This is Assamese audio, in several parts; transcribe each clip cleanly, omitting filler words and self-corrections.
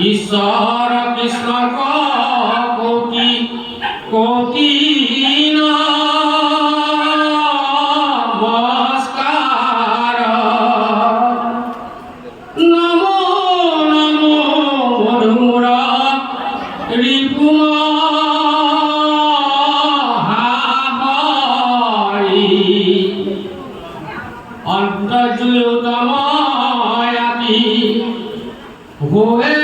ঈশ্বর কৃষ্ণ কোটি কোটি নমস্কার নমো নমো মধুর রিপুমহারি অন্তর্জুতময়াপি হয়ে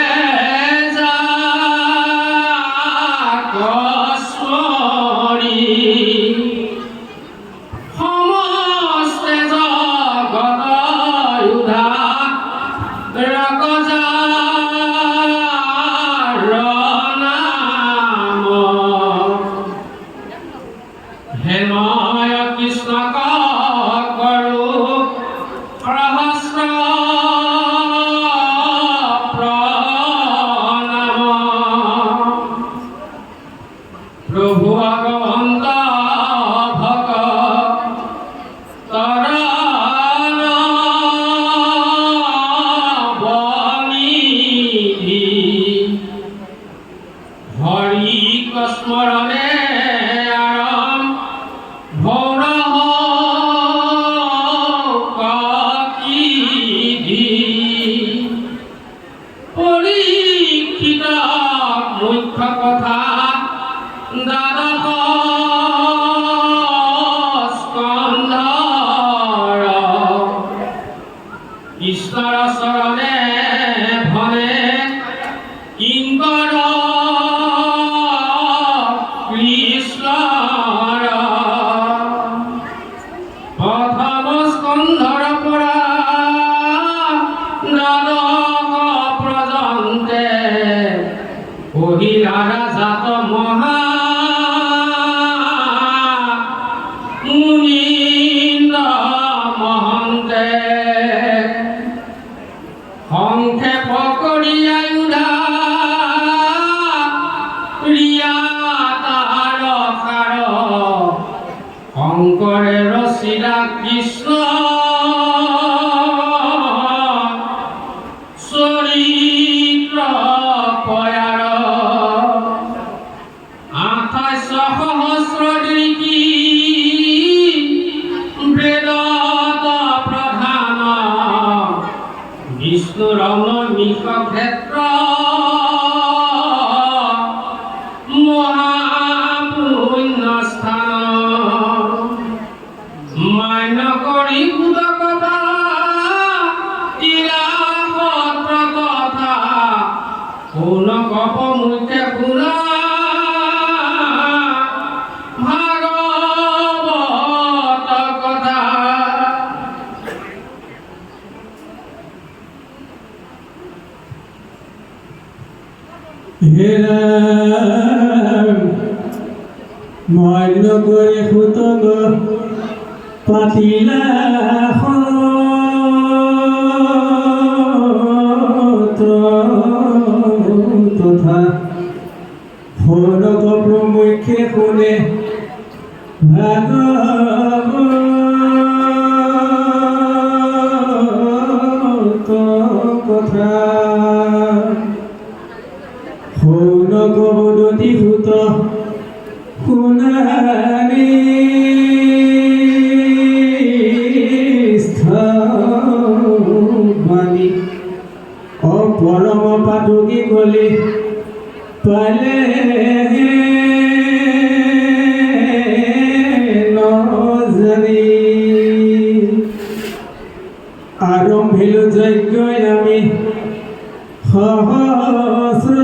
হেময় কৃষ্ণ করু প্রহস্র প্রণাম প্রভু ভগবন্ত ভক তরণ বনিধি হরি স্মরণে পরীক্ষিত মুখ্য কথা দ্বাদশ স্কন্ধৰ ঈশ্বৰ চৰণে ভনে কিংকৰ কৃষ্ণৰ প্ৰথম স্কন্ধৰ পৰা কহিলারা জাত মহা মুনীন্দ্র মহন্তে সংক্ষেপ করিয়া রিয়া তার খার শঙ্করে রসিলা কৃষ্ণ চরিত্র পয়ার সহস্র ডিকি বেদত প্রধান বিষ্ণুর নমিষ ক্ষেত্র মহাপুণ্যস্থান মান্য করি বুধ কথা ইলাপত্র কথা কোন কপ মুখে পুরা মান্য করে হুতক পাতিলা তথা হরক প্রমুখে শুনে ভাগবত কথা হৌনক বদতি হুত শুনানি স্থবানি অপরম পাঠকি গলে পালে নজানি আরম্ভিল যজ্ঞ আমি সহস্র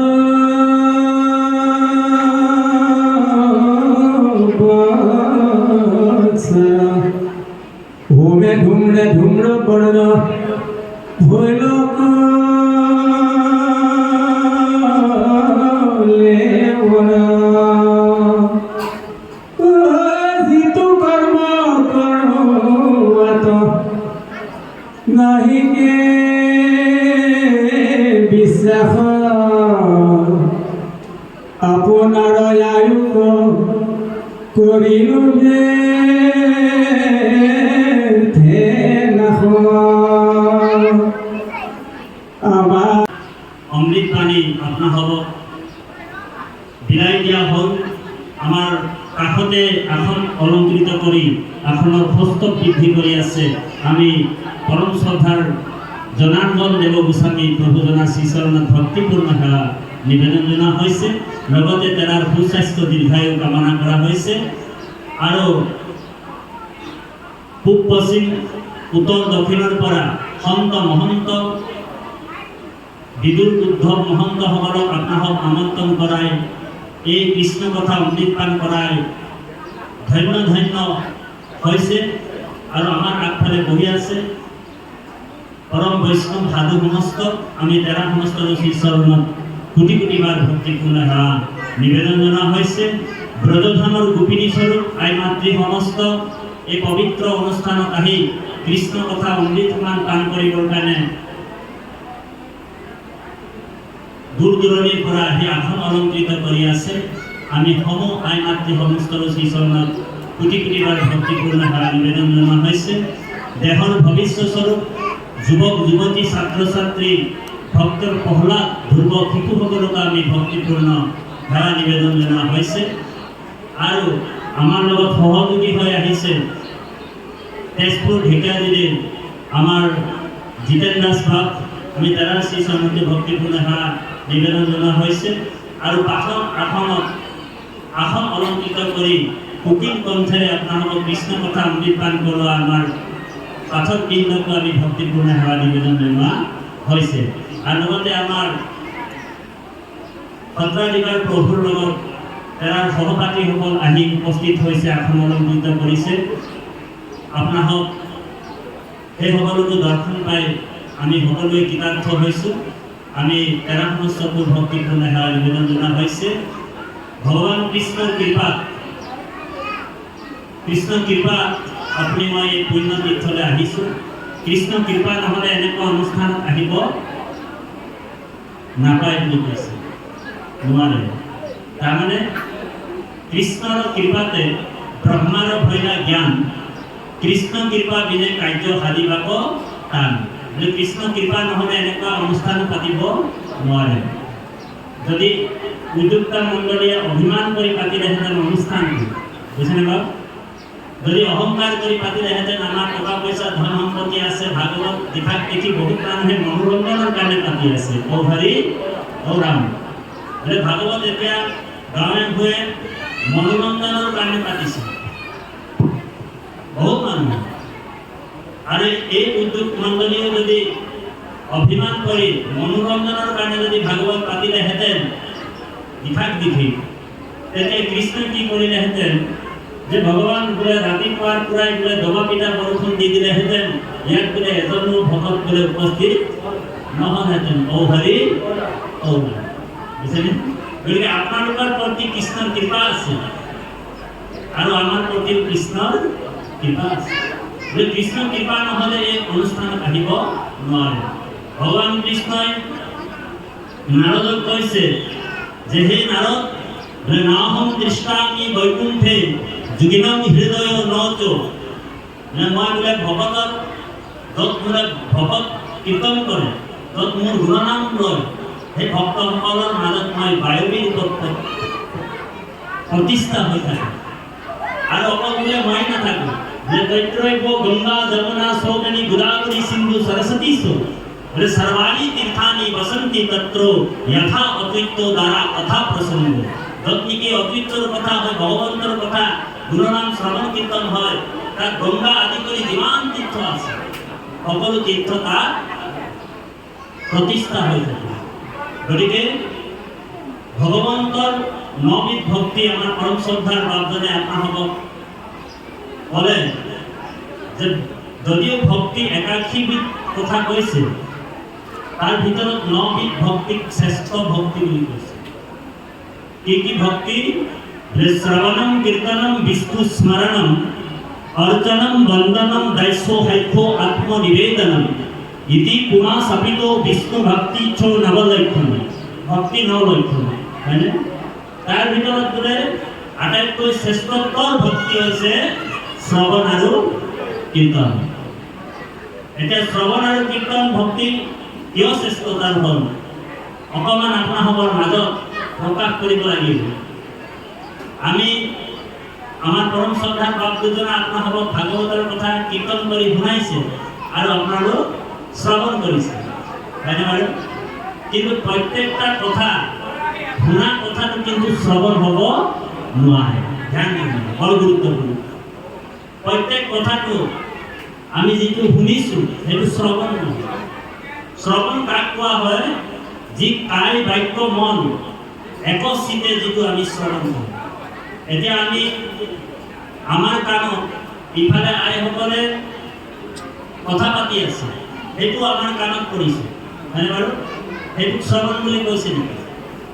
হোমে ধুম্রে ধুম্র বর্ণ ভৈল যিটো কর্ম করো আপনার আয়ুষ করিল যে আমার অমৃত পানী আপনা হ'ব বিলাই দিয়া হ'ল আমাৰ কাষতে আসন অলংকৃত কৰি আসনৰ হস্ত বৃদ্ধি কৰি আছে আমি পৰম শ্ৰদ্ধাৰ জনাৰ্দন দেৱ গোস্বামী প্ৰভুজনাৰ শ্ৰীচৰণত ভক্তিপূৰ্ণ সেৱা নিবেদন জনোৱা হৈছে লগতে তেৰাৰ সুস্বাস্থ্য দীৰ্ঘায়ু কামনা কৰা হৈছে আৰু পূব পশ্চিম উত্তৰ দক্ষিণৰ পৰা সন্ত মহন্ত বিদুৰ উদ্ধৱ মহন্তসকলক আপোনাক আমন্ত্ৰণ কৰাই এই কৃষ্ণ কথা অমৃত পান কৰাই ধন্য ধন্য হৈছে আৰু আমাৰ আগফালে বহি আছে পৰম বৈষ্ণৱ সাধু সমস্ত আমি তেৰা সমস্ত শ্ৰীচৰণত কোটি কোটি বাৰ ভক্তিপূৰ্ণ সেৱা নিবেদন জনোৱা হৈছে ব্ৰজধামৰ গোপিনী স্বৰূপ আই মাতৃ সমস্ত এই পবিত্ৰ অনুষ্ঠানত আহি কৃষ্ণ কথা অমৃত পান কৰিবৰ কাৰণে দূৰ দূৰণিৰ পৰা আহি আসন অলংকৃত কৰি আছে আমি সমূহ আই মাতৃ সমস্ত শ্ৰীচৰণত কোটি কোটি বাৰ ভক্তিপূৰ্ণ সেৱা নিবেদন জনোৱা হৈছে দেহৰ ভৱিষ্যত স্বৰূপ যুৱক যুৱতী ছাত্ৰ ছাত্ৰী ভক্তৰ প্ৰহ্লাদ ধ্ৰুৱ শিশুসকলক আমি ভক্তিপূৰ্ণ সেৱা নিবেদন জনোৱা হৈছে আৰু আমাৰ লগত সহযোগী হৈ আহিছে তেজপুৰ ঢেকীয়াজুলিৰ আমাৰ জিতেন দাস ভাগ আমি তেৰাৰ শ্ৰীচৰণতে ভক্তিপূৰ্ণ সেৱা নিবেদন জনোৱা হৈছে আৰু আসনত আসন অলংকৃত কৰি কোকিল কণ্ঠেৰে আপোনালোকক কৃষ্ণ কথা অমৃত পান কৰোৱা আমাৰ পাঠক বৃন্দকো আমি ভক্তিপূৰ্ণ সেৱা নিবেদন জনোৱা হৈছে আৰু লগতে আমাৰ সত্ৰাধিকাৰ প্ৰভুৰ লগত তেৰাৰ সহপাঠীসকল আহি উপস্থিত হৈছে আসন অলংকৃত কৰিছে আপোনালোক সেই সকলোকে দৰ্শন পাই আমি সকলোৱে কৃতাৰ্থ হৈছোঁ আমি তেৰা সমস্তপুৰ ভক্তিপূৰ্ণ সেৱা নিবেদন জনোৱা হৈছে ভগৱান কৃষ্ণৰ কৃপা আপুনি মই এই পুণ্য তীৰ্থলৈ আহিছোঁ কৃষ্ণ কৃপা নহ'লে এনেকুৱা অনুষ্ঠানত আহিব নাপায় বুলি কৈছে নোৱাৰে তাৰমানে কৃষ্ণৰ কৃপাতে ব্ৰহ্মাৰ ভৈলা জ্ঞান কৃষ্ণ কৃপা বিনে কাৰ্য সাধিবাক টান কৃষ্ণ কৃপা নহ'লে এনেকুৱা অনুষ্ঠান পাতিব নোৱাৰে যদি উদ্যোক্তা মণ্ডলীয়ে অভিমান কৰি পাতিলেহেঁতেন অনুষ্ঠানটো বুজিছেনে বাৰু যদি অহংকাৰ কৰি পাতিলেহেঁতেন আমাৰ টকা পইচা ধন সম্পত্তি আছে ভাগৱত দেখাক দেখি বহুত মানুহে মনোৰঞ্জনৰ কাৰণে পাতি আছে ঔ হৰি ঔ ৰাম ভাগৱত এতিয়া গাঁৱে ভূঞে মনোৰঞ্জনৰ কাৰণে পাতিছে বহুত মানুহ আৰু এই উদ্যোগ মণ্ডলীয়ে যদি অভিমান কৰি মনোৰঞ্জনৰ কাৰণে যদি ভাগৱত পাতিলেহেঁতেন দেখাক দেখি তেতিয়া কৃষ্ণই কি কৰিলেহেঁতেন যে ভগৱান বোলে ৰাতিপুৱাৰ পৰাই বোলে দবা পিঠা বৰষুণ দি দিলেহেঁতেন ইয়াত বোলে এজনো ভকত বোলে উপস্থিত নহ'লহেঁতেন ঔ হৰি ঔ ৰাম বুজিছেনে গতিকে আপোনালোকৰ প্ৰতি কৃষ্ণৰ কৃপা আছে আৰু আমাৰ প্ৰতি কৃষ্ণৰ কৃপা আছে কৃষ্ণৰ কৃপা নহ'লে এই অনুষ্ঠানত আহিব নোৱাৰে ভগৱান কৃষ্ণই নাৰদক কৈছে যে হে নাৰদ নাহম দৃষ্টামি বৈকুণ্ঠে যোগিনম হৃদয় নচ মই বোলে ভকতৰ য'ত বোলে ভকত কীৰ্তন কৰে য'ত মোৰ গুণনাম লয় সেই ভক্তসকলৰ মাজত মই বায়ুবীৰ তত্ত্ব প্ৰতিষ্ঠা হৈ থাকে আৰু অকল বোলে মই নাথাকোঁ যে তৈত্ৰৈব গংগা যমুনা সৌগনি গোদাবৰী সিন্ধু সৰস্বতী সৌ বোলে সৰ্বাণি তীर्थানি বসন্তি তত্ৰ যথা অদ্বৈত দ্বাৰা কথা প্ৰসংগ য'ত নেকি অদ্বৈতৰ কথা হয় ভগৱন্তৰ কথা গুণনাম শ্ৰৱণ কীৰ্তন হয় তাত গংগা আদি কৰি যিমান তীৰ্থ আছে সকলো তীৰ্থ তাত প্ৰতিষ্ঠা হৈ থাকে গতিকে ভগৱন্তৰ নবিধ ভক্তি আমাৰ পৰম শ্ৰদ্ধাৰ বাপজনে আপোনালোকক ক'লে যে যদিও ভক্তি একাশীবিধ কথা কৈছে তাৰ ভিতৰত নবিধ ভক্তিক শ্ৰেষ্ঠ ভক্তি বুলি কৈছে কি ভক্তি শ্ৰৱণম কীৰ্তনম বিষ্ণু স্মৰণম অৰ্চনম বন্দনম দাস্য হাইক্য আত্মনিবেদনম ইতি পুমা স্থাপিত বিষ্ণু ভক্তি ছ নৱলক্ষণ ভক্তি নলক্ষণ হয়নে তাৰ ভিতৰত বোলে আটাইতকৈ শ্ৰেষ্ঠতৰ ভক্তি হৈছে শ্ৰৱণ আৰু কীৰ্তন। এতিয়া শ্ৰৱণ আৰু কীৰ্তন ভক্তি কিয় শ্ৰেষ্ঠতাৰ হ'ল অকণমান আপোনালোকৰ মাজত প্ৰকাশ কৰিব লাগিব। আমি আমাৰ পৰম শ্ৰদ্ধাৰ বাপ দুজনে আপোনালোকক ভাগৱতৰ কথা কীৰ্তন কৰি শুনাইছে আৰু আপোনালোক শ্ৰৱণ কৰিছে, হয়নে বাৰু? কিন্তু প্ৰত্যেকটা কথা শুনা কথাটো কিন্তু শ্ৰৱণ হ'ব নোৱাৰে। ধ্যান দিব, বৰ গুৰুত্বপূৰ্ণ। প্ৰত্যেক কথাটো আমি যিটো শুনিছোঁ সেইটো শ্ৰৱণ নহয়। শ্ৰৱণ কাক কোৱা হয়? যি কায় বাক্য মন একচিতে যিটো আমি শ্ৰৱণ কৰোঁ। এতিয়া আমি আমাৰ কাণত ইফালে আইসকলে কথা পাতি আছে, সেইটো আমাৰ কাণত পৰিছে, হয়নে বাৰু? সেইটোক শ্ৰৱণ বুলি কৈছে নেকি?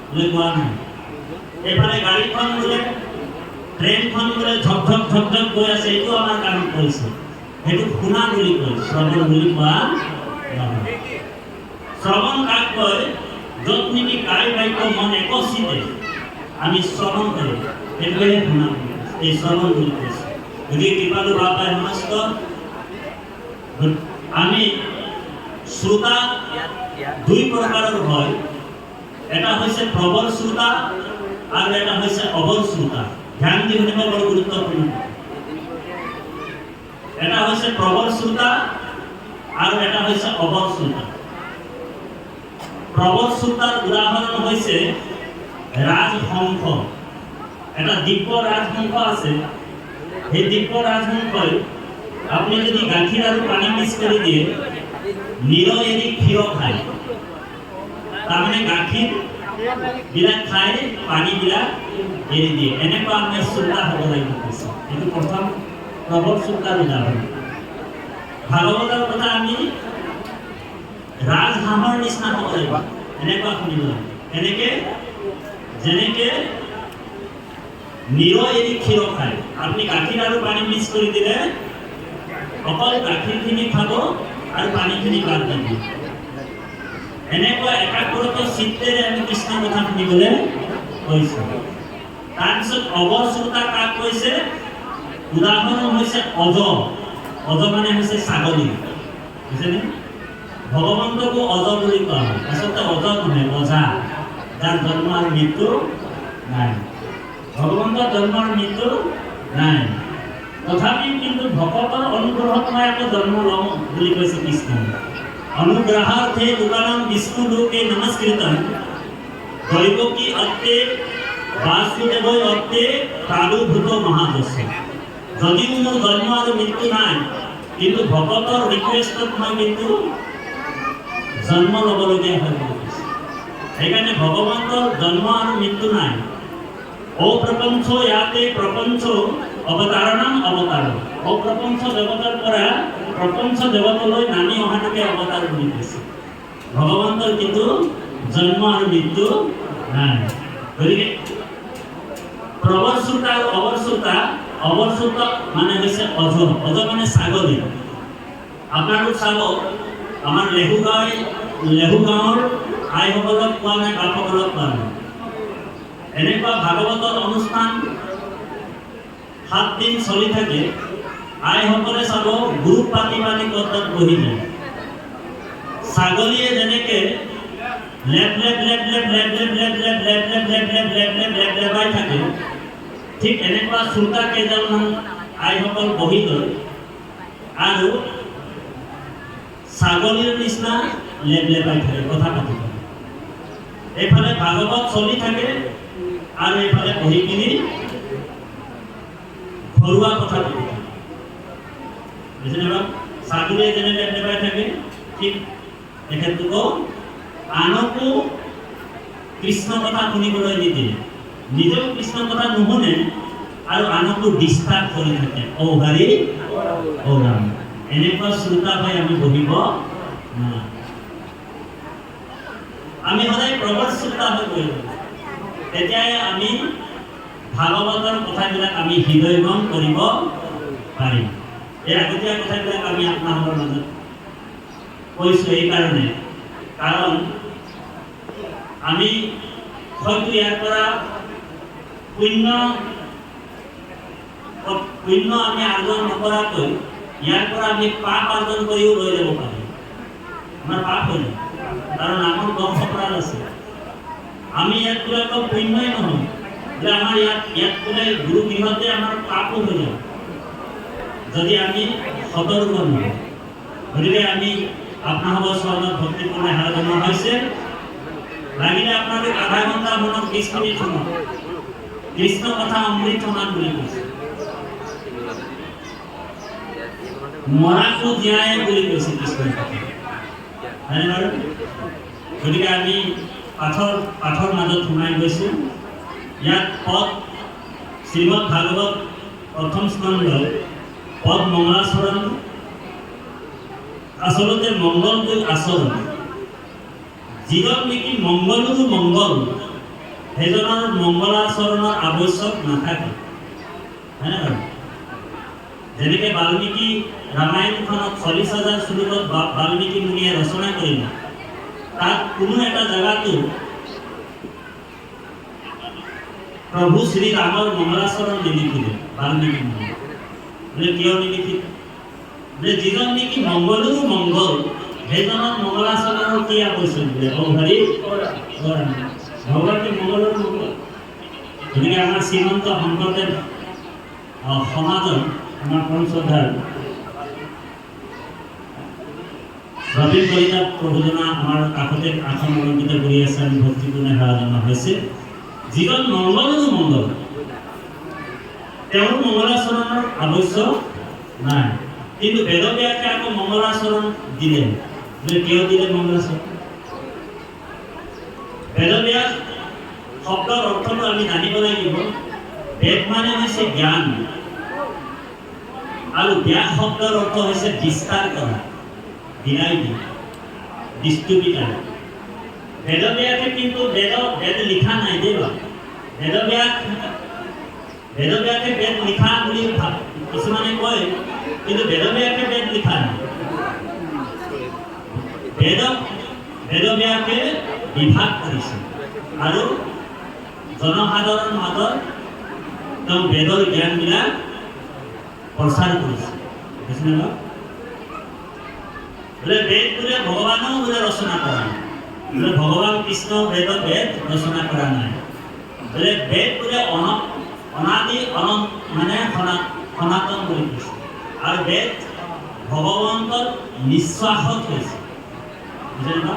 বোলে কোৱা নাই। এইফালে গাড়ীখন বোলে ট্ৰেইনখন বোলে ঝক ঝক ঝক ঝক গৈ আছে, এইটো আমাৰ কাণত পৰিছে, সেইটো শুনা বুলি কয়, শ্ৰৱণ বুলি কোৱা নহয়। শ্ৰৱণ কাক কয়? য'ত নেকি কায় বাক্য মন একচিতে আমি শ্ৰৱণ কৰোঁ, সেইটোৱে শুনা বুলি কৈছে, এই শ্ৰৱণ বুলি কৈছে। গতিকে কৃপালু বাবাই সমস্ত আমি শ্ৰোতা দুই প্ৰকাৰৰ হয়। এটা হৈছে প্ৰবল শ্ৰোতা আৰু এটা হৈছে অবল শ্ৰোতা। ধ্যান দি শুনিব, বৰ গুৰুত্বপূৰ্ণ। এটা হৈছে প্ৰবল শ্ৰোতা আৰু এটা হৈছে অবল শ্ৰোতা। প্ৰবল শ্ৰোতাৰ উদাহৰণ হৈছে ৰাজহংস। এটা দিব্য ৰাজহংস আছে। সেই দিব্য ৰাজহংসই আপুনি যদি গাখীৰ আৰু পানী মিক্স কৰি দিয়ে, নীৰ এৰি ক্ষীৰ খায়। তাৰমানে গাখীৰ বিলাক খাই পানী বিলাক এৰি দিয়ে। এনেকুৱা আমি শ্ৰোতা হ'ব লাগিব কৈছে। এইটো প্ৰথম প্ৰবল শ্ৰোতাৰ উদাহৰণ। ভাগৱতৰ কথা আমি ৰাজহাঁহৰ নিচিনা হ'ব লাগিব, এনেকুৱা শুনিব লাগিব। এনেকে যেনেকে নীৰ এৰি ক্ষীৰ খায়, আপুনি গাখীৰ আৰু পানী মিক্স কৰি দিলে অকল গাখীৰখিনি খাব আৰু পানীখিনি বাদ দি দিব। এনেকুৱা একাগ্ৰত চিত্তেৰে আমি কৃষ্ণ কথা শুনিবলৈ কৈছোঁ। তাৰপিছত অবল শ্ৰোতা কাক কৈছে? উদাহৰণ হৈছে অজ। অজ মানে হৈছে ছাগলী, বুজিছেনে? ভগৱন্তকো অজ বুলি কোৱা হয়। আচলতে অজ নহয়, অজা, যাৰ জন্ম আৰু মৃত্যু নাই। ভগৱন্তৰ জন্ম আৰু মৃত্যু নাই, তথাপিও কিন্তু ভকতৰ অনুগ্ৰহত মই আকৌ জন্ম লওঁ বুলি কৈছে কৃষ্ণ। অনুগ্ৰহাৰ্থে লোকানাম বিষ্ণু লোকে নমস্কৃতম দৈৱকী অত্তে বাসুদেৱৈ অত্তে প্ৰাদুৰ্ভূত মহাদস্য। যদিও মোৰ জন্ম আৰু মৃত্যু নাই, কিন্তু ভকতৰ ৰিকুৱেষ্টত মই কিন্তু জন্ম ল'বলগীয়া হয় বুলি কৈছে। সেইকাৰণে ভগৱন্তৰ জন্ম আৰু মৃত্যু নাই। অপ্ৰপঞ্চ ইয়াতে প্ৰপঞ্চ অৱতাৰণম অৱতাৰণ। অপ্ৰপঞ্চ জগতৰ পৰা প্ৰপঞ্চ জগতলৈ নামি অহাটোকে অৱতাৰ বুলি কৈছে। ভগৱন্তৰ কিন্তু জন্ম আৰু মৃত্যু নাই। গতিকে প্ৰবল শ্ৰোতা আৰু অবল শ্ৰোতা, অবল শ্ৰোতা মানে হৈছে অজ। অজ মানে ছাগলী। আপোনালোক চাব, আমাৰ লেহু গাঁৱৰ আইসকলক কোৱা নাই, বাপসকলক কোৱা নাই। এনেকুৱা ভাগৱতৰ অনুষ্ঠান 7 দিন চলি থাকে, আইসকলে চাব গ্ৰুপ পাতি পাতি কটাত বহি যায়। ছাগলীয়ে যেনেকে লেপ লেপ লেপ লেপ লেপ লেপ লেপ লেপ লেপ লেপ লেপ লেপ লেপ লেপ লেপ লেপাই থাকে, ঠিক এনেকুৱা শ্ৰোতা কেইজনমান আইসকল বহি লয় আৰু ছাগলীৰ নিচিনা লেপ লেপাই থাকে, কথা পাতি থাকে। এইফালে ভাগৱত চলি থাকে আৰু এইফালে বহি কিনি ঘৰুৱা কথা পাতি থাকে। বুজিছেনে বাৰু? ছাগলীয়ে যেনে লেপ লেপাই থাকে, ঠিক তেখেতলোকো আনকো কৃষ্ণ কথা শুনিবলৈ নিদিয়ে, নিজেও কৃষ্ণ কথা নুশুনে আৰু আনকো ডিষ্টাৰ্ব কৰি থাকে। ঔ হৰি ঔ ৰাম, এনেকুৱা শ্ৰোতা হৈ আমি বহিব নালাগে। আমি সদায় প্ৰবল শ্ৰোতা হৈ বহিব, তেতিয়াই আমি ভাগৱতৰ কথাবিলাক আমি হৃদয়গম কৰিব পাৰিম। এই আগতীয়া কথাবিলাক আমি আপোনালোকৰ মাজত কৈছোঁ এইকাৰণে, কাৰণ আমি হয়তো ইয়াৰ পৰা পুণ্য পুণ্য আমি আৰ্জন নকৰাকৈ ইয়াৰ পৰা আমি পাপ আৰ্জন কৰিও লৈ যাব পাৰি। আমাৰ পাপ হৈ যায়, কাৰণ আমাৰ বংশ প্ৰাণ আছে। আমি ইয়াত বোলে অকল পুণ্যই নহয়, যে আমাৰ ইয়াত বোলে গুৰু গৃহতে আমাৰ পাপো হৈ যায় যদি আমি সতৰ্ক নহয়। গতিকে আমি আপোনালোকৰ চৰণত ভক্তিপূৰ্ণ সেৱা জনোৱা হৈছে। লাগিলে আপোনালোক আধা ঘণ্টা মনত 20 মিনিট শুনক। কৃষ্ণ কথা অমৃত সমান বুলি কৈছে, মৰাকো জীয়াই বুলি কৈছে কৃষ্ণই কথা, হয়নে বাৰু? গতিকে আমি পাঠৰ মাজত সোমাই গৈছোঁ। ইয়াত পদ শ্ৰীমদ ভাগৱত প্ৰথম স্কন্ধ পদ মংগলাচৰণ, আচলতে মংগলটো আচৰণ। যিজন নেকি মংগলৰো মংগল, সেইজনৰ মংগলাচৰণৰ আৱশ্যক নাথাকে, হয়নে বাৰু? যেনেকৈ বাল্মীকি ৰামায়ণখনত 40,000 শ্লোকত বাল্মীকি মুনিয়ে ৰচনা কৰিলে, তাত কোনো এটা জেগাতো প্ৰভু শ্ৰীৰামৰ মংগলাচৰণ নিলিখিলে বাল্মীকি মুনিয়ে। বোলে কিয় নিলিখিলে? বোলে যিজন নেকি মংগলৰো মংগল, সেইজনৰ মংগলাচৰণৰ কি আৱশ্যক বোলে? হৰি ভগৱানটো মংগলৰ মংগল। গতিকে আমাৰ শ্ৰীমন্ত শংকৰদেৱ সমাজৰ আমাৰ পৰম শ্ৰদ্ধাৰ ৰবীন কলিতা প্ৰভুজনা আমাৰ কাষতে আসন অলংকৃত কৰি আছে। আমি ভক্তিপূৰ্ণ সেৱা জনোৱা হৈছে। যিজন মংগলৰো মংগল, তেওঁৰ মংগলাচৰণৰ আৱশ্যক নাই। কিন্তু বেদব্যাসে আকৌ মংগলাচৰণ দিলে। বোলে কিয় দিলে মংগলাচৰণ? বেদব্যাস শব্দৰ অৰ্থটো আমি জানিব লাগিব। বেদ মানে হৈছে জ্ঞান, আৰু ব্যাস শব্দৰ অৰ্থ হৈছে বিস্তাৰ কৰা, বিলাই দিয়া, ডিষ্ট্ৰিবিউটাৰ। বেদব্যাসে কিন্তু বেদ লিখা নাই দেই। বেদব্যাসে বেদ লিখা বুলি কিছুমানে কয়, কিন্তু বেদব্যাসে বেদ লিখা নাই। বেদব্যাসে বিভাগ কৰিছে আৰু জনসাধাৰণৰ মাজত তেওঁ বেদৰ জ্ঞানবিলাক প্ৰচাৰ কৰিছে। বোলে বেদ বোলে ভগৱানেও বোলে ৰচনা কৰা নাই, বোলে ভগৱান কৃষ্ণ বেদ ৰচনা কৰা নাই। বোলে বেদ বোলে অনাদি অনন্ত মানে সনাতন বুলি কৈছে, আৰু বেদ ভগৱন্তৰ নিশ্বাসত হৈছে। বুজিলে ন?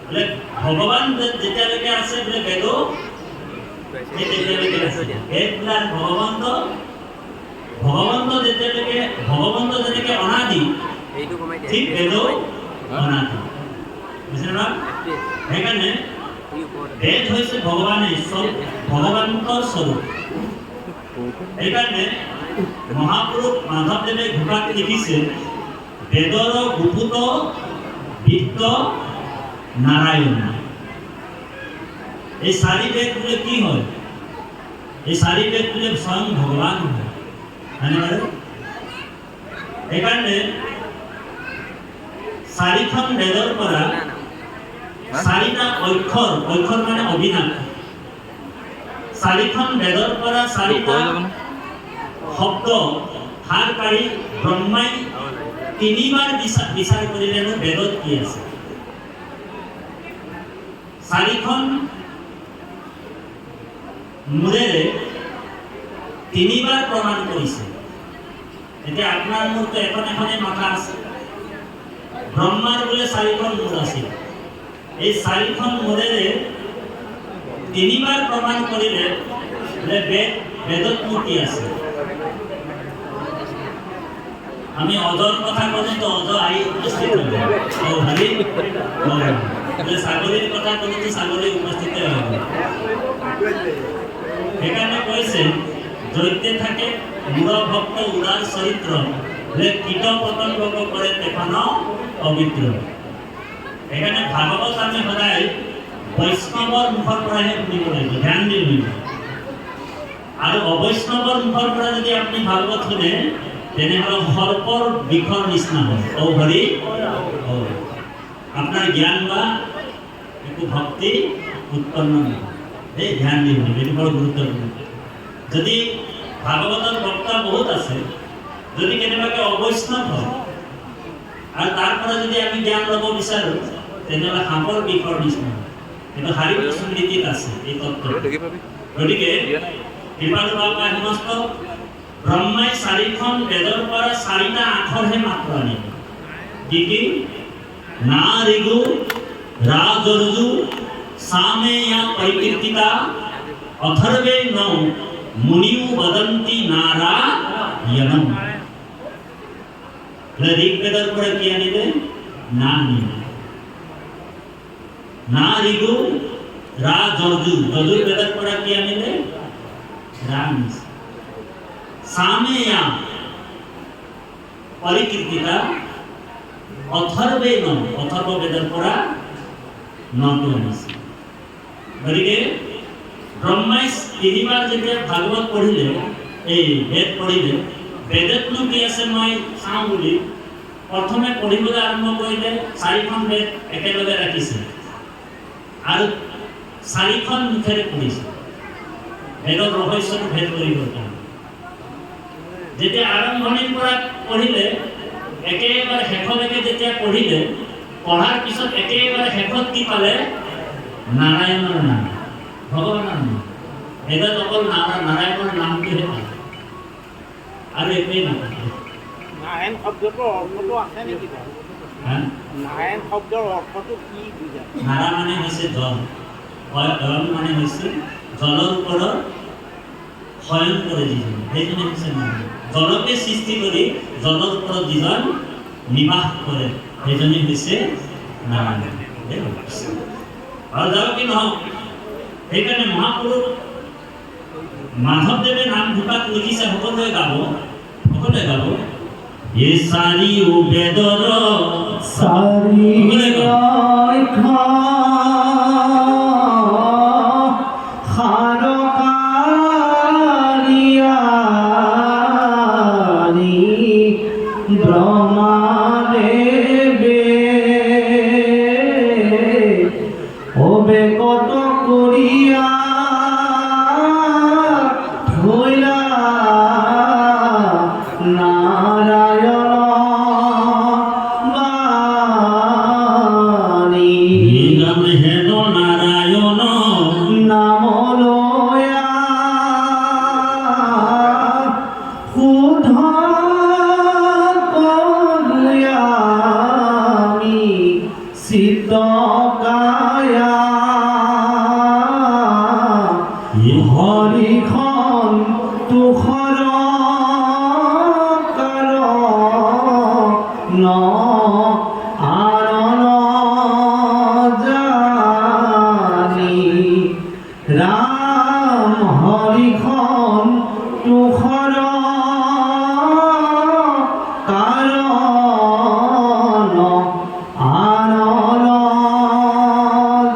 বোলে ভগৱান যেতিয়ালৈকে আছে বোলে বেদো তেতিয়ালৈকে আছে। বেদ বোলে ভগৱন্ত যেনেকে অনাদি, ঠিক বেদো অনাদি। বুজিলে ন? সেইকাৰণে বেদ হৈছে ভগৱানৰ ভগৱন্তৰ স্বৰূপ। সেইকাৰণে মহাপুৰুষ মাধৱদেৱে ঘোষাত লিখিছে, বেদৰ গুপুত বিত্ত নাৰায়ণ। এই চাৰি বেদ বোলে কি হয়? এই চাৰি বেদ বোলে স্বয়ং ভগৱান হয়। সেইকাৰণে চাৰিখন বেদৰ পৰা চাৰিটা অক্ষৰ মানে অবিনাশ, চাৰিখন বেদৰ পৰা চাৰিটা শব্দ সাৰ কাঢ়ি ব্ৰহ্মাই 3 বাৰ বিচাৰ কৰিলেনো বেদত কি আছে। চাৰিখন মূৰেৰে 3 বাৰ প্ৰমাণ কৰিছে। এতিয়া আপোনাৰ মূৰটো এখনে মাথা আছে, ব্ৰহ্মাৰ বোলে 4খন মূৰ আছিল। এই 4খন মূৰেৰে 3 বাৰ প্ৰমাণ কৰিলে বোলে বেদত কি আছে। আমি অজৰ কথা কওঁতে অজ আহি উপস্থিত হ'ব, হৰি ছাগলীৰ কথা কওঁতে ছাগলী উপস্থিত হ'ব। সেইকাৰণে কৈছে, দৈত্যে থাকে মূঢ় ভক্ত উদাৰ চৰিত্ৰ, বোলে কীট পতংগক কৰে তেখন পবিত্ৰ। সেইকাৰণে ভাগৱত আমি সদায় বৈষ্ণৱৰ মুখৰ পৰাহে শুনিব লাগিব, ধ্যান দি শুনিব। আৰু অবৈষ্ণৱৰ মুখৰ পৰা যদি আপুনি ভাগৱত শুনে, তেনেহ'লে সৰ্পৰ বিষৰ নিচিনা হয়। হৰি আপোনাৰ জ্ঞান বা একো ভক্তি উৎপন্ন নহয়। এই ধ্যান দিব এইটো বৰ গুৰুত্বপূৰ্ণ যদি ভাগৱতৰ বক্তা বহুত আছে যদি কেনেবাকৈ অবৈষ্ণৱ হয় আৰু তাৰ পৰা যদি আমি জ্ঞান ল'ব বিচাৰোঁ তেনেহ'লে সাপৰ বিষৰ নিচিনা কিন্তু হাৰিত স্মৃতিত আছে এই তত্ত্ব গতিকে কৃপালু বাবা সমস্ত ব্ৰহ্মাই 4খন বেদৰ পৰা 4টা আখৰহে মাত্ৰ আনিব কি কি না ঋগু ৰা যজু সামে या परिकीर्तिता अथर्वे नौ मुनिउ वदन्ति नारायणम ঋগ্বেদৰ পৰা কি আনিলে না আনিলে না ঋগু ৰা যজু যজুৰ্বেদৰ পৰা কি আনিলে ৰা আনিছে সামে या परिकीर्तिता अथर्वे नौ अथर्व বেদৰ পৰা নটো আনিছে গতিকে ব্ৰহ্মাই 3বাৰ যেতিয়া ভাগৱত পঢ়িলে এই বেদ পঢ়িলে বেদতনো কি আছে মই চাওঁ বুলি প্ৰথমে পঢ়িবলৈ আৰম্ভ কৰিলে 4খন বেদ একেলগে ৰাখিছে আৰু 4খন মুখেৰে পঢ়িছে বেদৰ ৰহস্যটো ভেদ কৰিবৰ কাৰণে যেতিয়া আৰম্ভণিৰ পৰা পঢ়িলে একেবাৰে শেষলৈকে যেতিয়া পঢ়িলে পঢ়াৰ পিছত একেবাৰে শেষত কি পালে নাৰায়ণৰ নাম ভগৱানৰ নাম বেদত অকল নাৰায়ণৰ নামটোহে পালে আৰু একোৱেই নাপালে নাৰায়ণ শব্দটোৰ অৰ্থটো আছে নেকি বাৰু নাৰায়ণ শব্দৰ অৰ্থটো কি বুজায় নাৰা মানে হৈছে জল অয়ন মানে হৈছে জলৰ ওপৰত শয়ন কৰে যিজন সেইজনে হৈছে নাৰায়ণ জলকে সৃষ্টি কৰি জলৰ ওপৰত যিজন নিবাস কৰে সেইজনে হৈছে নাৰায়ণ আৰু যাওঁ কি নহওক সেইকাৰণে মহাপুৰুষ মাধৱদেৱে নাম ঢোকাত লিখিছে সকলোৱে গাব এই চাৰি বেদৰ কত কৰিয়া ধইলা নাৰায়ণ বাণী নাম হেন নাৰায়ণ নাম লয়া শুদ্ধ কলিয়ামি চিত্ত কায়া হৰিখন তুখৰ কাৰণ আৰণ জানি ৰাম হৰিখন তুখৰ কাৰণ আৰণ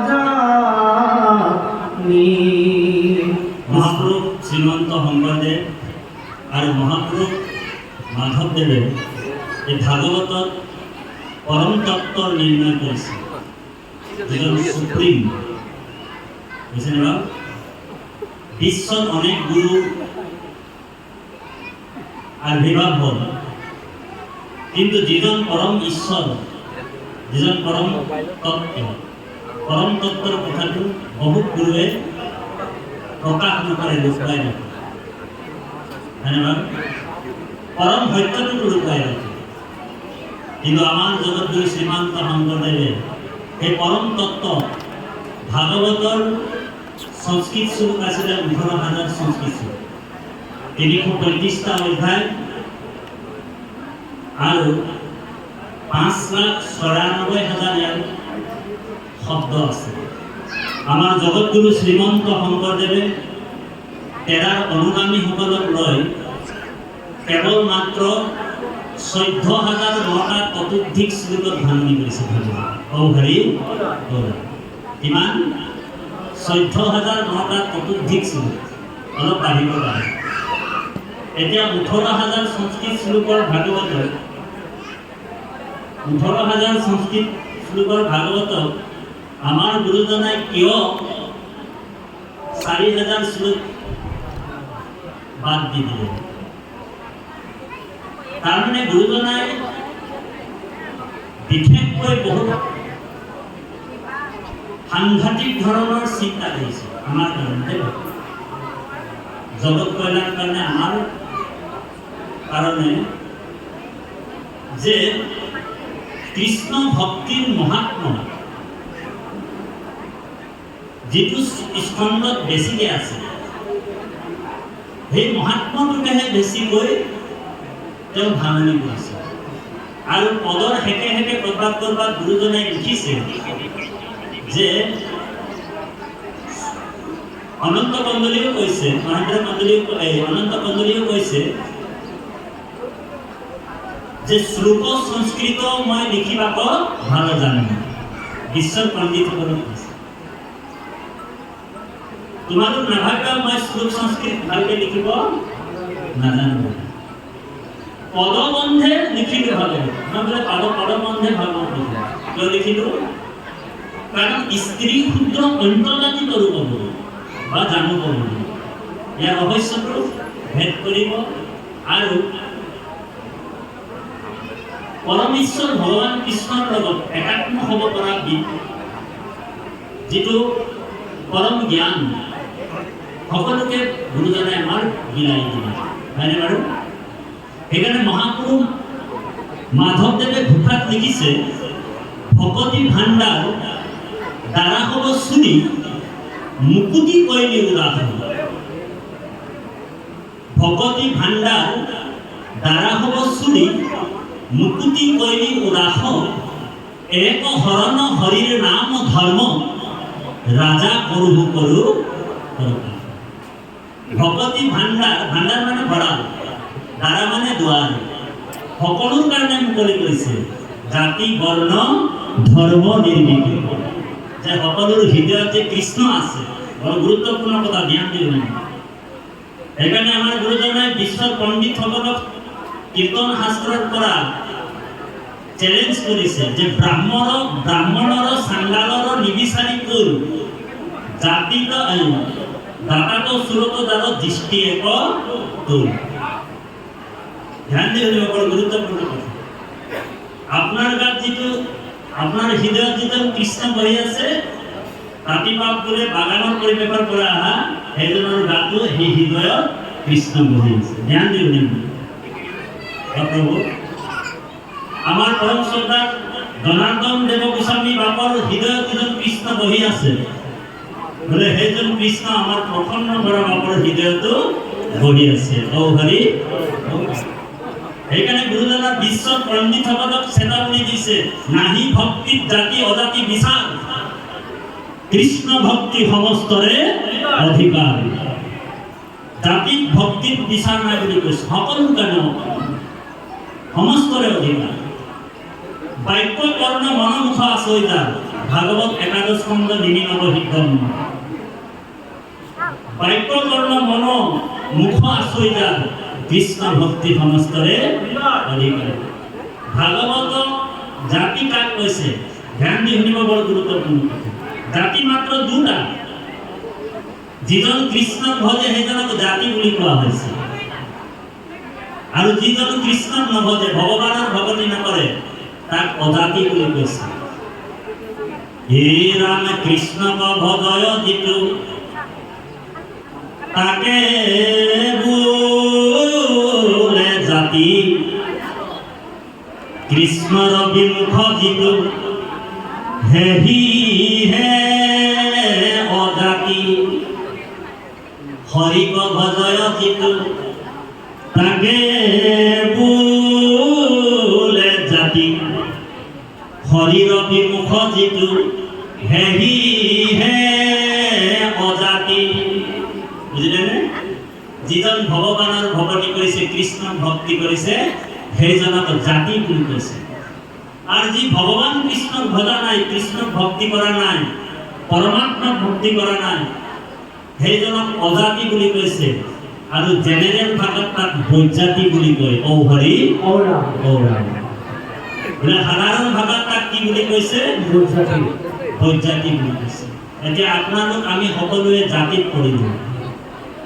জানি মহাপুৰুষ শ্ৰীমন্ত শংকৰদেৱ আৰু মহাপুৰুষ মাধৱদেৱে এই ভাগৱতত পৰম তত্ত্বৰ নিৰ্ণয় কৰিছে যিজন সুপ্ৰিম বুজিছেনে বাৰু বিশ্বত অনেক গুৰু আবিৰ্ভাৱ হ'ল কিন্তু যিজন পৰম ঈশ্বৰ যিজন পৰম তত্ত্বৰ কথাটো বহুত গুৰুৱে প্ৰকাশ নকৰে লুকাই ৰাখে ধন্যবাদ পৰম সত্যটোতো লুকাই ৰাখে কিন্তু আমাৰ জগতগুৰু শ্ৰীমন্ত শংকৰদেৱে এই পৰম তত্ত্ব ভাগৱতৰ সংস্কৃত শ্লোক আছিলে 18,000 সংস্কৃত শ্লোক 335টা অধ্যায় আৰু 5,94,000 ইয়াৰ শব্দ আছে আমাৰ জগতগুৰু শ্ৰীমন্ত শংকৰদেৱে তেৰাৰ অনুগামীসকলক লৈ কেৱল মাত্ৰ 14,009টা ততোধিক শ্লোকত ভাঙনি কৰিছে হৰি কিমান 14,009টা ততোধিক শ্লোক অলপ বাঢ়িব পাৰে এতিয়া 18,000 সংস্কৃত শ্লোকৰ ভাগৱতত 18,000 সংস্কৃত শ্লোকৰ ভাগৱতক আমাৰ গুৰুজনাই কিয় 4000 শ্লোক বাদ দি দিলে। তাৰমানে গুৰুজনাই বিশেষকৈ বহুত সাংঘাতিক ধৰণৰ চিন্তা কৰিছে আমাৰ কাৰণে, জগত কল্যাণৰ কাৰণে, আমাৰ কাৰণে, যে কৃষ্ণ ভক্তিৰ মহাত্মা যিটো স্কন্ধত বেছিকৈ আছে, সেই মহাত্মাটোকেহে বেছিকৈ তেওঁ ভাঙনি কৰিছে। আৰু পদৰ হেকে হেকে কৰবাত কৰবাত গুৰুজনাই লিখিছে যে অনন্ত কন্দলীও কৈছে, মহেন্দ্ৰ কন্দলীও, অনন্ত কন্দলীও কৈছে যে শ্লোক সংস্কৃত মই লিখিবাক ভাল জানো, বিশ্বৰ পণ্ডিতসকলক কৈছে। তোমালোক নাভাবিবা মই শ্লোক সংস্কৃত ভালকে লিখিব নাজানো, পদবন্ধে লিখিলো ভাবে, মই বোলে পদবন্ধে ভাগৱত লিখিলো, কিয় লিখিলো? কাৰণ স্ত্ৰী ক্ষুদ্ৰ অন্তৰ্জাতি কৰো পাব বা জানো পাব, ইয়াৰ ৰহস্যটো ভেদ কৰিব আৰু পৰমেশ্বৰ ভগৱান কৃষ্ণৰ লগত একাত্ম হ'ব পৰা যিটো পৰম জ্ঞান, সকলোকে গুৰুজনাই আমাৰ বিলাই দিলে, হয়নে বাৰু? সেইকাৰণে মহাপুৰুষ মাধৱদেৱে ঘোষাত লিখিছে, ভকতি ভাণ্ডাৰ দ্বাৰা হ'ব চুৰি, মুকুতি কৈলি উদাহ। ভকতি ভাণ্ডাৰ দ্বাৰা হ'ব চুৰি, মুকুতি কৈলি উদাহ। এক হৰণ হৰিৰ নাম ধৰ্ম, ৰাজা কৰু কৰু। ভকতি ভাণ্ডাৰ, ভাণ্ডাৰ মানে ভঁৰাল, দ্বাৰা মানে দুৱাৰ, সকলোৰ কাৰণে মুকলি কৰিছে, জাতি বৰ্ণ ধৰ্ম নিৰ্বিশেষে, যে সকলোৰ হৃদয়ত যে কৃষ্ণ আছে, বৰ গুৰুত্বপূৰ্ণ কথা, ধ্যান দিব লাগিব। সেইকাৰণে আমাৰ গুৰুজনাই বিশ্বৰ পণ্ডিতসকলক কীৰ্তন শাস্ত্ৰৰ পৰা চ্যালেঞ্জ কৰিছে যে ব্ৰাহ্মণৰ চাংগালৰ নিবিচাৰি কোৰ, জাতিত দাতাত সুরত দ্বারা দৃষ্টি এক তোর। ধ্যান দিয়ে বড় গুরুত্বপূর্ণ কথা। আপনার গাত যেটো, আপনার হৃদয়ত যেটো কৃষ্ণ বহি আছে, ৰাতিপাপ বোলে বাগানৰ পৰিৱেশৰ পৰা অহা সেইজনৰ গাতো সেই হৃদয়ত কৃষ্ণ বহি আছে। ধ্যান দিব লাগিব। প্ৰভু আমাৰ পৰম শ্ৰদ্ধাৰ জনাৰ্দন দেৱ গোস্বামী বাপৰ হৃদয়ত যেন কৃষ্ণ বহি আছে, বোলে সেইজন কৃষ্ণ আমাৰ প্ৰসন্ন বৰা বাপৰ হৃদয়তো বহি আছে। ঔ হৰি। সেইকাৰণে গুৰুজনাৰ বিশ্ব পণ্ডিতসকলক চেতাৱনী দিছে, নাহি ভক্তিত জাতি অজাতি বিচাৰ, কৃষ্ণ ভক্তি সমস্তৰে অধিকাৰ। জাতিত ভক্তিত বিচাৰ নাই বুলি কৈছে, সকলোৰ কাৰণে সমস্তৰে অধিকাৰ। বাক্য কৰ্ণ মনোমুখ আচৰিতাৰ, ভাগৱত ১১ স্কন্ধ নিমিনৱহিতম। বাক্য কৰ্ণ মন মুখ আচৰিতাৰ, কৃষ্ণ ভক্তি সমস্তৰে অধিকাৰ। ভাগৱত জাতি কাক কৈছে? ধ্যান দি শুনিব, বৰ গুৰুত্বপূৰ্ণ কথা। জাতি মাত্ৰ দুটা, যিজন কৃষ্ণক ভজে সেইজনক জাতি বুলি কোৱা হৈছে, আৰু যিজন কৃষ্ণক নভজে, ভগৱানৰ ভগতি নকৰে, তাক অজাতি বুলি কৈছে। হে ৰাম কৃষ্ণক ভজয় যিটো, তাকে বোলে জাতি, কৃষ্ণৰ বিমুখ যিটো, হেহি হে অজাতি। হৰিক ভজয় যিটো, তাকে বোলে জাতি, হৰিৰ বিমুখ যিটো, হেহি হে অজাতি। বুজিলেনে? যিজন ভগৱানৰ ভক্তি কৰিছে, কৃষ্ণক ভক্তি কৰিছে, সেইজনক জাতি বুলি কৈছে। আৰু যি ভগৱান কৃষ্ণক ভজা নাই, কৃষ্ণক ভক্তি কৰা নাই, পৰমাত্মাক ভক্তি কৰা নাই, সেইজনক অজাতি বুলি কৈছে। আৰু জেনেৰেল ভাষাত তাক বৈজাতি বুলি কয়। ঔ হৰি ঔ ৰাম। সাধাৰণ ভাষাত তাক কি বুলি কৈছে? বৈজাতি বুলি কৈছে। এতিয়া আপোনালোক আমি সকলোৱে জাতিত পৰিলোঁ।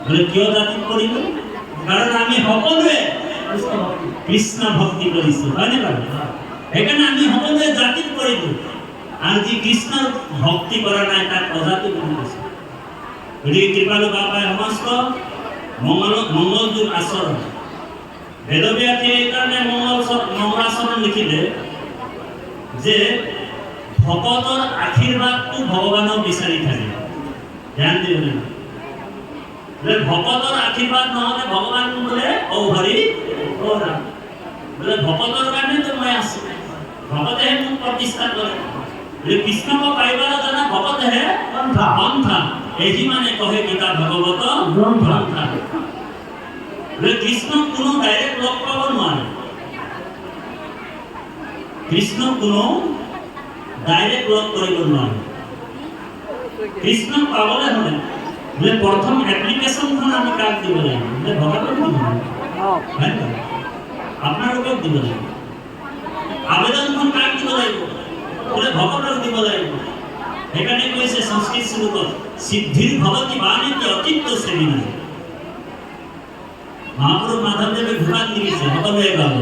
বোলে কিয় জাতিত পৰিলোঁ? কাৰণ আমি সকলোৱে কৃষ্ণ ভক্তি কৰিছোঁ, হয়নে বাৰু? সেইকাৰণে আমি সকলোৱে জাতিত পৰিলোঁ। আৰু যি কৃষ্ণৰ ভক্তি কৰা নাই তাক অজাতি বুলি কৈছে। গতিকে কৃপালু বাবাই সমস্ত মঙ্গল যুগ আচৰণ বেদব্যাসে এইকাৰণে মঙ্গলাচৰণ লিখিলে যে ভকতৰ আশীৰ্বাদটো ভগৱানক বিচাৰি থাকে। ধ্যান দিবলৈ বোলে ভকতৰ আশীৰ্বাদ নহ'লে ভগৱান বোলে ঔ হৰি ঔ ৰাম, বোলে ভকতৰ কাৰণেতো মই আছোঁ, ভকতেহে মোক প্ৰতিষ্ঠা কৰে। বোলে কৃষ্ণক পাইবাৰ জনা ভকতেহে পন্থা, এই মানে কহে গীতা ভাগৱত গ্ৰন্থ। বোলে কৃষ্ণক কোনো ডাইৰেক্ট লগ পাব নোৱাৰে, কৃষ্ণক কোনো ডাইৰেক্ট লগ কৰিব নোৱাৰে। কৃষ্ণক পাবলৈ হ'লে বোলে প্ৰথম এপ্লিকেশ্যনখন আমি কাক দিব লাগিব? বোলে ভগৱানক দিব লাগিব, আপোনালোকক দিব লাগিব। আবেদনখন কাক দিব লাগিব? বোলে ভগৱানক দিব লাগিব। সেইকাৰণে কৈছে সংস্কৃত শ্লোকত সিদ্ধিৰ ভগতি বাণীতি অতীত সেমিনা। মহাপুৰুষ মাধৱদেৱে ঘোষণা লিখিছে, সকলোৱে গাব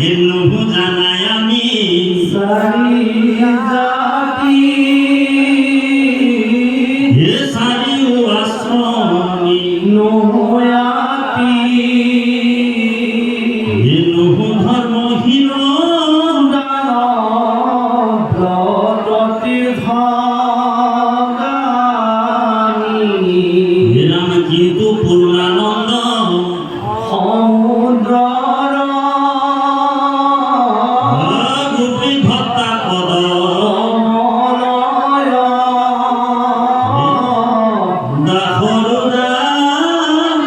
এন্নহু জানাই আমি সারি জাতি হে সারিও আশ্রমি নোয়াতি এন্নহু ধর্মহীন এরাম কিন্তু পূর্ণানন্দ গোপী ভক্তা পদ দাসরুদা রাম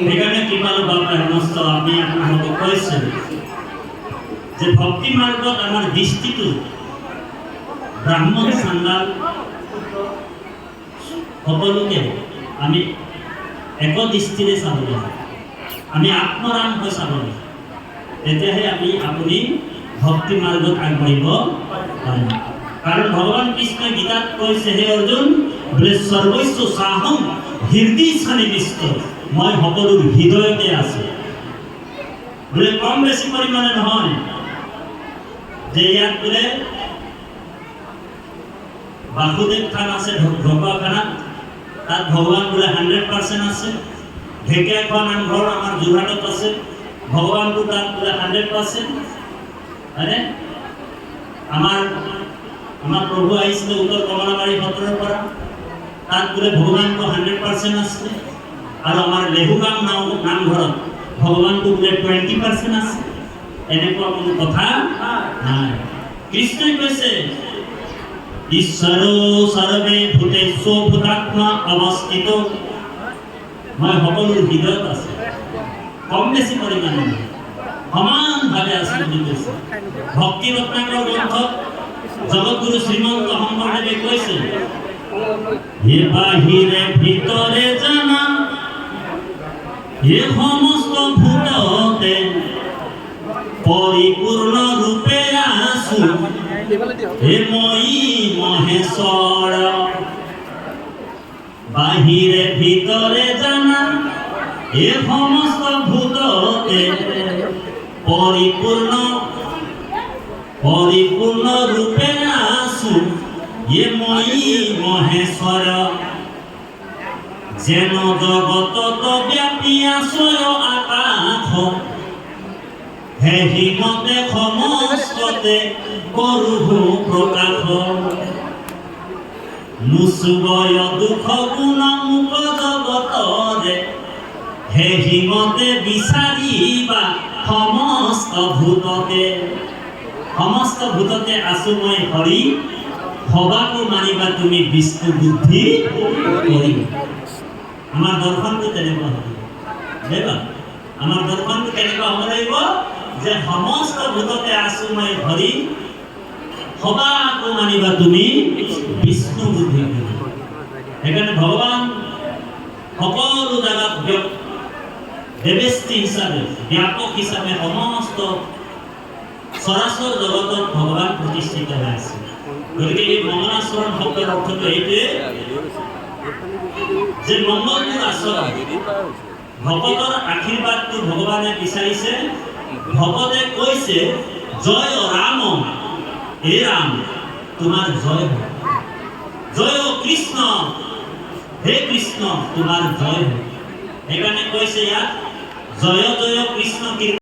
সেইকাৰণে কৃপালু বাবাই সমস্ত আমি আপোনালোকক কৈছে যে ভক্তি মাৰ্গত আমাৰ দৃষ্টিটো ব্ৰাহ্মণ চাণ্ডাল সকলোকে আমি এক দৃষ্টিৰে চাব লাগিব। আমি আত্মৰাম হৈ চাব লাগিব, তেতিয়াহে আপুনি ভক্তি মাৰ্গত আগবাঢ়িব পাৰিব। কাৰণ ভগৱান কৃষ্ণই গীতাত কৈছে, হে অৰ্জুন বোলে সৰ্বস্ব সাহম হৃদয় সন্নিবিষ্ট, মই সকলোৰ হৃদয়তে আছোঁ। বোলে কম বেছি পৰিমাণে নহয় যে ইয়াত বোলে বাসুদেৱ থান আছে ঢকুৱাখানাত, তাত ভগৱান বোলে 100% আছে। ঢেকীয়াখোৱা নামঘৰ আমাৰ যোৰহাটত আছে, ভগৱানটো তাত বোলে 100%। হয়নে? আমাৰ প্ৰভু আহিছিলে উত্তৰ কমলাবাৰী সত্ৰৰ পৰা, তাত বোলে ভগৱানটো 100% আছে। আৰু আমাৰ লেহুগাম নামঘৰত ভগৱানটো বোলে 20% আছে। এনেকুৱা কোনো কথা নাই। কৃষ্ণই কৈছে ঈশ্বৰ সৰ্বে ভূতেষু ভূতাত্মা অৱস্থিত, মই সকলোৰ হৃদয়ত আছো, কম বেছি পৰিমাণে সমানভাৱে আছো বুলি কৈছে। ভক্তি ৰত্নাকৰ গ্ৰন্থত জগতগুৰু শ্ৰীমন্ত শংকৰদেৱে কৈছে, হে বাহিৰে ভিতৰে জানা, হে সমস্ত ভূততে পৰিপূৰ্ণ ৰূপে আছো, হে মই মহেশ্বৰ। বাহিৰে ভিতৰে জানা, হে সমস্ত ভূততে পৰিপূৰ্ণ ৰূপে আছো, হে মই মহেশ্বৰ। যেন জগতত ব্যাপী আছয় আকাশ, হে হিমতে সমস্ততে কৰোঁ প্ৰকাশ। নুচুবয় দুখ গুণ মুখ জগতৰে, হে হিমতে বিচাৰিবা সমস্ত ভূততে। সমস্ত ভূততে আছো মই হৰি, হবাকো মানিবা তুমি বিষ্ণু বুদ্ধি কৰি। আমাৰ দৰ্শনটো তেনেকুৱা হ'ব লাগিব। আমাৰ দৰ্শনটো কেনেকুৱা হ'ব লাগিব যে সমস্ত ভূততে আছো মই হৰি, সবাকো মানিবা তুমি বিষ্ণু বুদ্ধি সেইকাৰণে ভগৱান সকলো জাগাত দেৱস্থী হিচাপে ব্যাপক হিচাপে সমস্ত চৰাচৰ জগতত ভগৱান প্ৰতিষ্ঠিত হৈ আছে গতিকে এই মংগলাচৰণ শব্দৰ অৰ্থটো এইটোৱে যে মংগলমূল আচৰণ ভকতৰ আশীৰ্বাদটো ভগৱানে বিচাৰিছে ভকতে কৈছে জয় ৰাম হে ৰাম তোমাৰ জয় হোক জয় কৃষ্ণ হে কৃষ্ণ তোমাৰ জয় হোক সেইকাৰণে কৈছে ইয়াত জয় জয় কৃষ্ণ